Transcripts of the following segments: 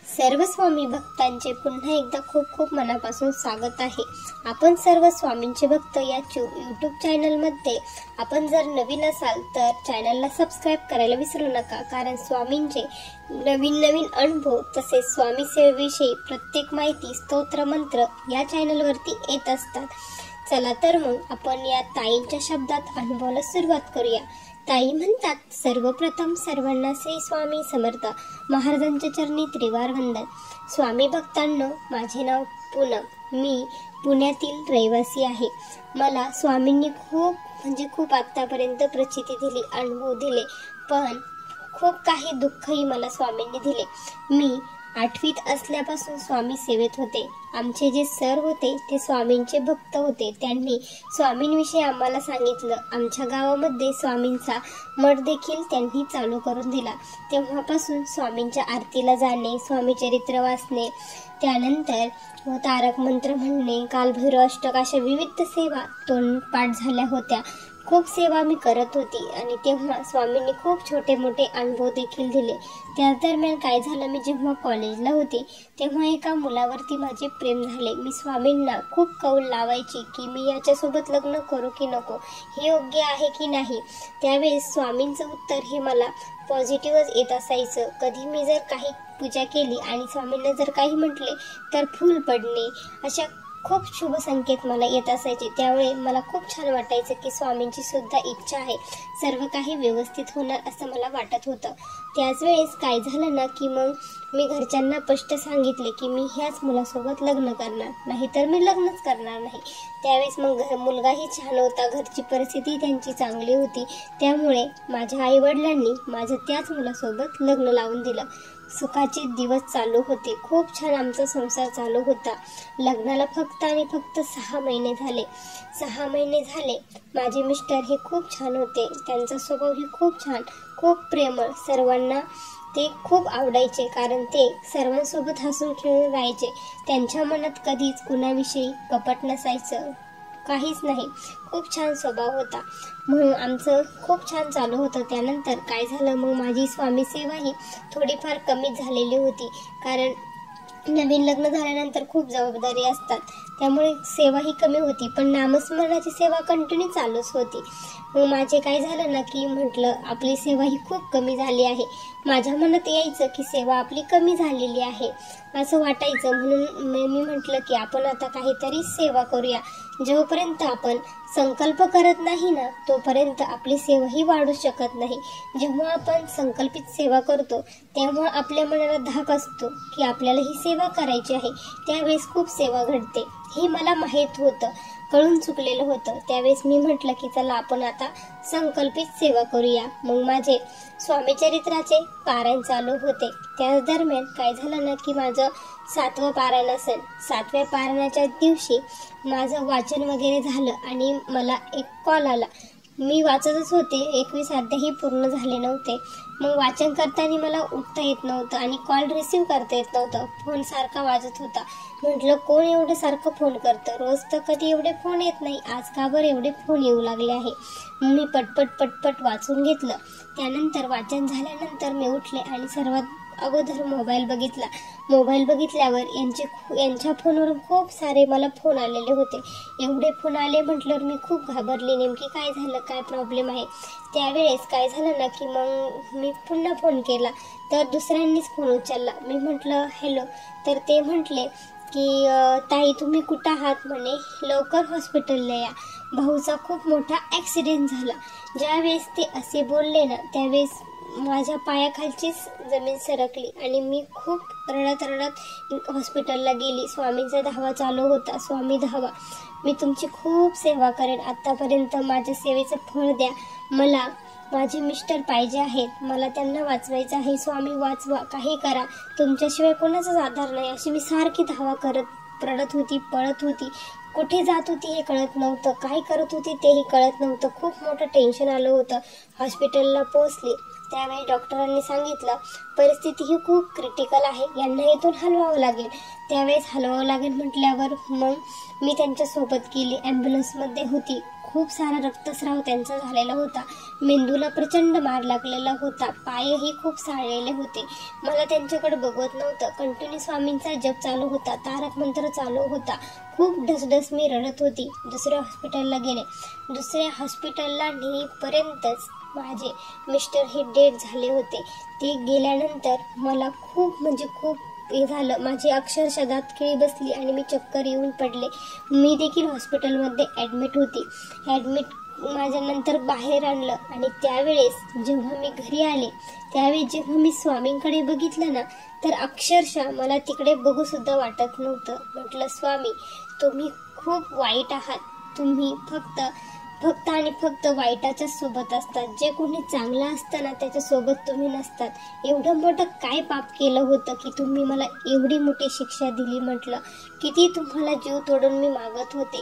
सर्व स्वामी भक्तांचे पुन्हा एकदा खूप खूप मनापासून स्वागत आहे। आपण सर्व स्वामींचे भक्त या YouTube चॅनलमध्ये आपण जर नवीन असाल तर चॅनलला सबस्क्राइब करायला विसरू नका, कारण स्वामींचे नवीन नवीन अनुभव तसेच स्वामी सेवेविषयी प्रत्येक माहिती स्तोत्र मंत्र या चॅनलवरती येत असतात। चला तर मग आपण या ताईंच्या शब्दात अनुभवाला सुरुवात करूया। ताई म्हणतात, सर्वप्रथम सर्वांना श्री स्वामी समर्थ महाराजांच्या चरणी त्रिवार वंदन। स्वामी भक्तांनो, माझे नाव पूनम, मी पुण्यातील रहिवासी आहे। मला स्वामींनी खूप आतापर्यंत प्रचिती दिली, अनुभव दिले, पण खूप काही दुःखही मला स्वामींनी दिले। मी 8वीत असल्यापासून स्वामी सेवेत होते। आमचे जे सर होते ते स्वामींचे भक्त होते। त्यांनी स्वामींविषयी आम्हाला सांगितलं। आमच्या गावामध्ये स्वामींचा मठ देखील त्यांनी चालू करून दिला। तेव्हापासून स्वामींच्या आरतीला जाणे, स्वामी चरित्र वाचणे, त्यानंतर तारक मंत्र म्हणणे, कालभैरव अष्टक अशा विविध सेवा तोंडपाठ झाल्या होत्या। खूप सेवा मी करत होती आणि तेव्हा स्वामींनी खूप छोटे मोठे अनुभव देखील दिले। त्याच दरम्यान काय झालं, मी जेव्हा कॉलेजला होते तेव्हा एका मुलावरती माझे प्रेम झाले। मी स्वामींना खूप कौल लावायची की मी याच्यासोबत लग्न करू की नको, हे योग्य आहे की नाही। त्यावेळेस स्वामींचं उत्तर हे मला पॉझिटिव्हच येत असायचं। कधी मी जर काही पूजा केली आणि स्वामींना जर काही म्हटले तर फूल पडणे, अशा खूप शुभ संकेत मला येत असायचे। त्यामुळे मला खूप छान वाटायचं की स्वामींची सुद्धा इच्छा आहे, सर्व काही व्यवस्थित होणार असं मला वाटत होतं। त्याच वेळेस काय झालं ना की मग मी घरच्यांना स्पष्ट सांगितले की मी ह्याच मुलासोबत लग्न करणार नाही, तर मी लग्नच करणार नाही। त्यावेळेस मग मुलगाही छान होता, घरची परिस्थिती त्यांची चांगली होती, त्यामुळे माझ्या आई वडिलांनी माझं त्याच मुलासोबत लग्न लावून दिलं। सुखाचे दिवस चालू होते, खूप छान आमचा संसार चालू होता। लग्नाला फक्त 6 महिने झाले। 6 महिने झाले, माझे मिस्टर हे खूप छान होते। त्यांचा स्वभाव ही खूप छान, खूप प्रेमळ, सर्वांना ते खूप आवडायचे, कारण ते सर्वांसोबत हसून खेळून राहायचे। त्यांच्या मनात कधीच कुणाविषयी कपट नसायचं, काहीच नाही, खूप छान स्वभाव होता। म्हणून आमचं खूप छान चालू होतं। त्यानंतर काय झालं, मग माझी स्वामी सेवा ही थोडीफार कमी झालेली होती, कारण नवीन लग्न झाल्यानंतर खूप जबाबदारी असतात, त्यामुळे सेवा ही कमी होती, पण नामस्मरणाची सेवा कंटिन्यू चालूच होती। मग माझे काय झालं ना की म्हटलं आपली सेवा ही खूप कमी झाली आहे। माझ्या मनात यायचं की सेवा आपली कमी झालेली आहे असं वाटायचं, म्हणून मी म्हटलं की आपण आता काहीतरी सेवा करूया। जोपर्यंत आपण संकल्प करत नाही ना तोपर्यंत आपली सेवा ही वाढू शकत नाही। जेव्हा आपण संकल्पित सेवा करतो तेव्हा आपल्या मनाला धाक असतो की आपल्याला ही सेवा करायची आहे, त्यावेळेस खूप सेवा घडते, हे मला माहीत होतं, कळून चुकलेलं होतं। त्यावेळेस मी म्हटलं की चला आपण आता संकल्पित सेवा करूया। मग माझे स्वामी चरित्राचे पारायण चालू होते। त्याच दरम्यान काय झालं ना की माझं 7वं पारायण असेल। 7व्या पारायणाच्या दिवशी माझं वाचन वगैरे झालं आणि मला एक कॉल आला। मी वाचतच होते, 21 अध्यायही पूर्ण झाले नव्हते। मग वाचन करताना मला उठता येत नव्हतं आणि कॉल रिसीव्ह करता येत नव्हतं, फोन सारखा वाजत होता। म्हटलं कोण एवढं सारखं फोन करतं, रोज तर कधी एवढे फोन येत नाही, आज का बरं एवढे फोन येऊ लागले आहे। मी पटपट वाचून घेतलं। त्यानंतर वाचन झाल्यानंतर मी उठले आणि सर्वात अगोदर मोबाईल बघितला। मोबाईल बघितल्यावर यांच्या फोनवरून खूप सारे मला फोन आलेले होते। एवढे फोन आले म्हटल्यावर मी खूप घाबरली, नेमकी काय झालं, काय प्रॉब्लेम आहे। त्यावेळेस काय झालं ना की मग मी पुन्हा फोन केला तर दुसऱ्यांनीच फोन उचलला। मी म्हटलं हॅलो, तर ते म्हटले की ताई तुम्ही कुठं आहात म्हणे, लवकर हॉस्पिटलला या, भाऊचा खूप मोठा ॲक्सिडेंट झाला। ज्यावेळेस ते असे बोलले ना त्यावेळेस माझ्या पायाखालचीच जमीन सरकली आणि मी खूप रडत हॉस्पिटलला गेली। स्वामींचा धावा चालू होता, स्वामी धावा, मी तुमची खूप सेवा करेन, आतापर्यंत माझ्या सेवेचं फळ द्या, मला माझे मिस्टर पाहिजे आहेत, मला त्यांना वाचवायचं आहे, स्वामी वाचवा, काही करा, तुमच्याशिवाय कोणाचाच आधार नाही। अशी मी सारखी धावा करत रडत होती, पळत होती, कुठे जात होती हे कळत नव्हतं, काय करत होती तेही कळत नव्हतं। खूप मोठं टेन्शन आलं होतं। हॉस्पिटलला पोहोचली त्यावेळी डॉक्टरांनी सांगितलं परिस्थिती ही खूप क्रिटिकल आहे, यांना इथून हलवावं लागेल। त्यावेळेस हलवावं लागेल म्हटल्यावर मग मी त्यांच्या सोबत गेली, ॲम्ब्युलन्समध्ये होती, खूप सारा रक्तस्राव त्यांचा झालेला होता. मेंदूला प्रचंड मार लागलेला होता. पायही खूप साळलेले होते. मला त्यांच्याकडे बघवत नव्हतं. कंटिन्यू स्वामींचा जप चालू होता. तारक मंत्र चालू होता. खूप ढसढस मी रडत होती. दुसऱ्या हॉस्पिटलला गेले. दुसऱ्या हॉस्पिटलला नेईपर्यंतच माझे मिस्टर हे डेड झाले होते. ते गेल्यानंतर मला खूप खूप हे झालं. माझी अक्षरशः दात खिळी बसली आणि मी चक्कर येऊन पडले. मी देखील हॉस्पिटलमध्ये ॲडमिट होती. माझ्या नंतर बाहेर आणलं आणि त्यावेळेस जेव्हा मी घरी आले त्यावेळेस जेव्हा मी स्वामींकडे बघितलं ना, तर अक्षरशः मला तिकडे बघू सुद्धा वाटत नव्हतं. म्हटलं, स्वामी, तुम्ही खूप वाईट आहात. तुम्ही फक्त आणि फक्त वाईटाच्या सोबत असतात. जे कोणी चांगलं असतं ना त्याच्या सोबत तुम्ही नसतात. एवढं मोठं काय पाप केलं होतं की तुम्ही मला एवढी मोठी शिक्षा दिली. म्हटलं, किती तुम्हाला जीव तोडून मी मागत होते.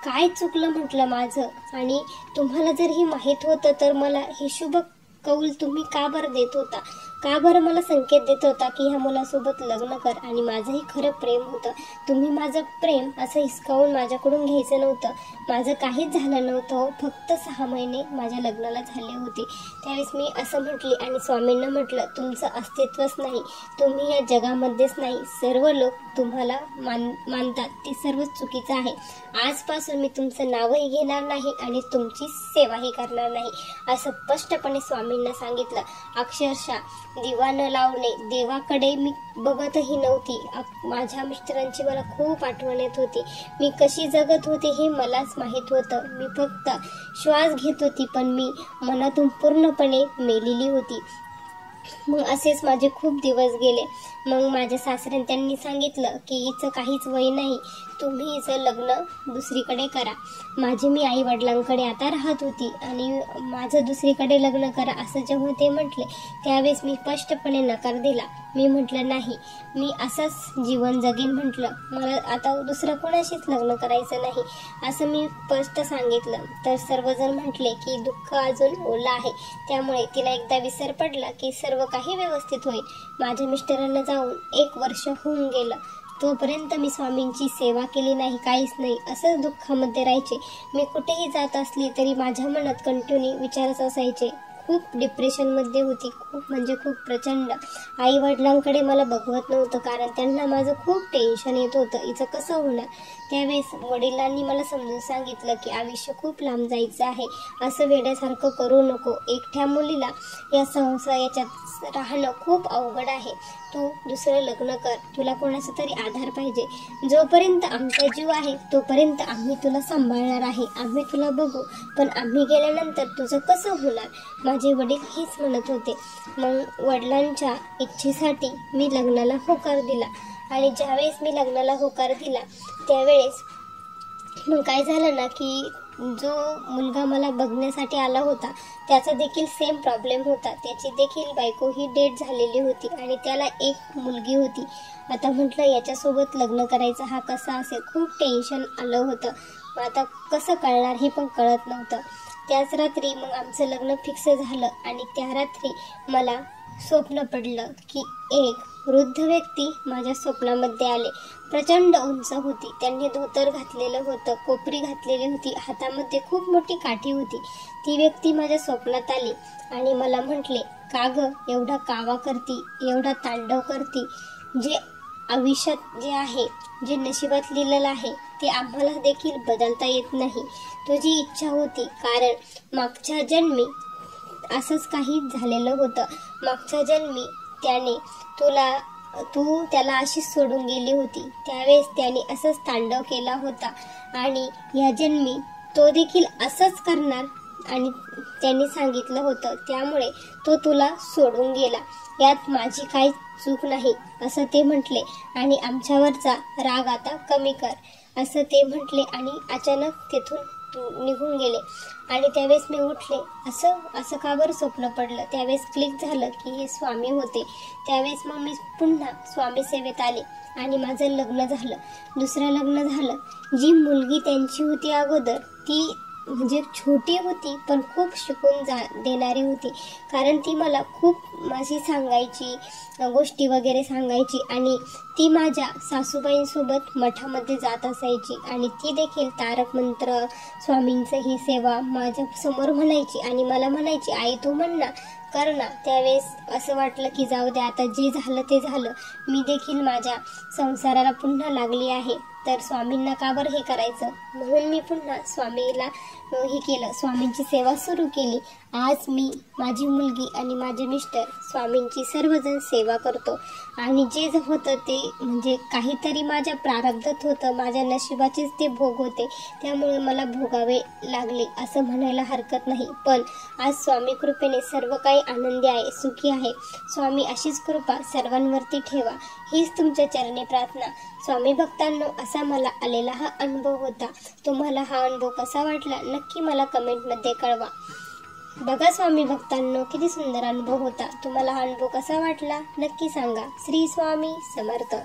काय चुकलं म्हटलं माझं. आणि तुम्हाला जर हे माहीत होतं तर मला हे शुभ कौल तुम्ही का बरं देत होता? का बरं मला संकेत देत होता की ह्या मुलासोबत लग्न कर? आणि माझंही खरं प्रेम होतं. तुम्ही माझं प्रेम असं हिसकावून माझ्याकडून घ्यायचं नव्हतं. माझं काहीच झालं नव्हतं. फक्त 6 महिने माझ्या लग्नाला झाले होते. त्यावेळेस मी असं म्हटली आणि स्वामींना म्हटलं, तुमचं अस्तित्वच नाही. तुम्ही या जगामध्येच नाही. सर्व लोक तुम्हाला मानतात ते सर्व चुकीचं आहे. आजपासून मी तुमचं नावही घेणार नाही आणि तुमची सेवाही करणार नाही, असं स्पष्टपणे स्वामींना सांगितलं. अक्षरशः दिवा न लावणे, देवाकडे मी बघतही नव्हती. माझ्या मिस्टरांची मला खूप आठवण येत होती. मी कशी जगत होते हे मलाच माहीत होतं. मी फक्त श्वास घेत होती, पण मी मनातून पूर्णपणे मेलेली होती. मग असेच माझे खूप दिवस गेले. मग माझ्या सासऱ्याने त्यांनी सांगितलं की हिचं काहीच वय नाही, तुम्ही हिचं लग्न दुसरीकडे करा. मी आई वडिलांकडे आता राहत होती आणि माझं दुसरीकडे लग्न करा असं जेव्हा ते म्हटले त्यावेळेस मी स्पष्टपणे नकार दिला. मी म्हटलं, नाही, मी असंच जीवन जगेन. म्हटलं, मला आता दुसरं कोणाशीच लग्न करायचं नाही असं मी स्पष्ट सांगितलं. तर सर्वजण म्हटले की दुःख अजून ओलं आहे, त्यामुळे तिला एकदा विसर पडला की सर्व काही व्यवस्थित होईल. माझ्या मिस्टरांना जाऊन 1 वर्ष होऊन गेलं. तोपर्यंत मी स्वामींची सेवा केली नाही, काहीच नाही. असंच दुःखामध्ये राहायचे. मी कुठेही जात असली तरी माझ्या मनात कंटिन्यू विचारच असायचे. खूप डिप्रेशनमध्ये होती. खूप प्रचंड. आई वडिलांकडे मला बघवत नव्हतं, कारण त्यांना माझं खूप टेन्शन येत होतं, हिचं कसं होणार. त्यावेळेस वडिलांनी मला समजून सांगितलं की आयुष्य खूप लांब जायचं आहे. असं वेड्यासारखं करू नको. एकट्या मुलीला याच्यात राहणं खूप अवघड आहे. तू दुसरं लग्न कर. तुला कोणाचा तरी आधार पाहिजे. जोपर्यंत आमचा जीव आहे तोपर्यंत आम्ही तुला सांभाळणार आहे. आम्ही तुला बघू, पण आम्ही गेल्यानंतर तुझं कसं होणार? माझे वडील हेच म्हणत होते. मग वडिलांच्या इच्छेसाठी मी लग्नाला होकार दिला. आणि ज्यावेळेस मी लग्नाला होकार दिला त्यावेळेस मग काय झालं ना की जो मुलगा मला बघण्यासाठी आला होता त्याचा देखील सेम प्रॉब्लेम होता. त्याची देखील बायको ही डेड झालेली होती आणि त्याला एक मुलगी होती. आता म्हटलं, याच्यासोबत लग्न करायचं हा कसा असेल? खूप टेन्शन आलं होतं. आता कसं कळणार हे पण कळत नव्हतं. त्याच रात्री मग आमचं लग्न फिक्स झालं आणि त्या रात्री मला स्वप्न पडलं की एक वृद्ध व्यक्ती माझ्या स्वप्नामध्ये आले. प्रचंड उंच होती. त्यांनी धोतर घातलेलं होतं, कोपरी घातलेली होती, हातामध्ये खूप मोठी काठी होती. ती व्यक्ती माझ्या स्वप्नात आली आणि मला म्हटले, का ग एवढा कावा करती, एवढा तांडव करती? जे आयुष्यात जे आहे, जे नशिबात लिहिलेलं आहे ते आम्हाला देखील बदलता येत नाही. तुझी इच्छा होती, कारण मागच्या जन्मी असंच काही झालेलं होतं. मागच्या जन्मी तू त्याला अशीच सोडून गेली होती. त्यावेळेस त्याने असंच तांडव केला होता आणि या जन्मी तो देखील असंच करणार आणि त्यांनी सांगितलं होतं. त्यामुळे तो तुला सोडून गेला. यात माझी काही चूक नाही असं ते म्हटले आणि आमच्यावरचा राग आता कमी कर असं ते म्हटले आणि अचानक तेथून निघून गेले. आणि त्यावेळेस मी उठले. असं का बरं स्वप्न पडलं? त्यावेळेस क्लिक झालं की हे स्वामी होते. त्यावेळेस मग मी पुन्हा स्वामी सेवेत आले आणि माझं लग्न झालं. दुसरं लग्न झालं. जी मुलगी त्यांची होती अगोदर ती म्हणजे छोटी होती पण खूप शिकून देणारी होती. कारण ती मला खूप अशी सांगायची, गोष्टी वगैरे सांगायची आणि ती माझ्या सासूबाईंसोबत मठामध्ये जात असायची आणि ती देखील तारक मंत्र, स्वामींचं ही सेवा माझ्या समोर म्हणायची आणि मला म्हणायची, आई तू म्हण ना, कर ना. त्यावेळेस असं वाटलं की जाऊ दे, आता जे झालं ते झालं. मी देखील माझ्या संसाराला पुन्हा लागली आहे, तर स्वामींना का बरं हे करायचं, म्हणून मी पुन्हा स्वामीला हे केलं, स्वामींची सेवा सुरू केली. आज मी, माझी मुलगी आणि माझे मिस्टर स्वामींची सर्वजण सेवा करतो आणि जे होतं ते म्हणजे काहीतरी माझ्या प्रारब्धात होतं, माझ्या नशिबाचेच ते भोग होते, त्यामुळे मला भोगावे लागले असं म्हणायला हरकत नाही. पण आज स्वामी कृपेने सर्व काही आनंदी आहे, सुखी आहे. स्वामी अशीच कृपा सर्वांवरती ठेवा, हीच तुमच्या चरणी प्रार्थना. स्वामी भक्तांनो, असा मला आलेला हा अनुभव होता. तुम्हाला हा अनुभव कसा वाटला नक्की मला कमेंटमध्ये कळवा. बघा स्वामी भक्तांनो, किती सुंदर अनुभव होता. तुम्हाला हा अनुभव कसा वाटला नक्की सांगा. श्री स्वामी समर्थ.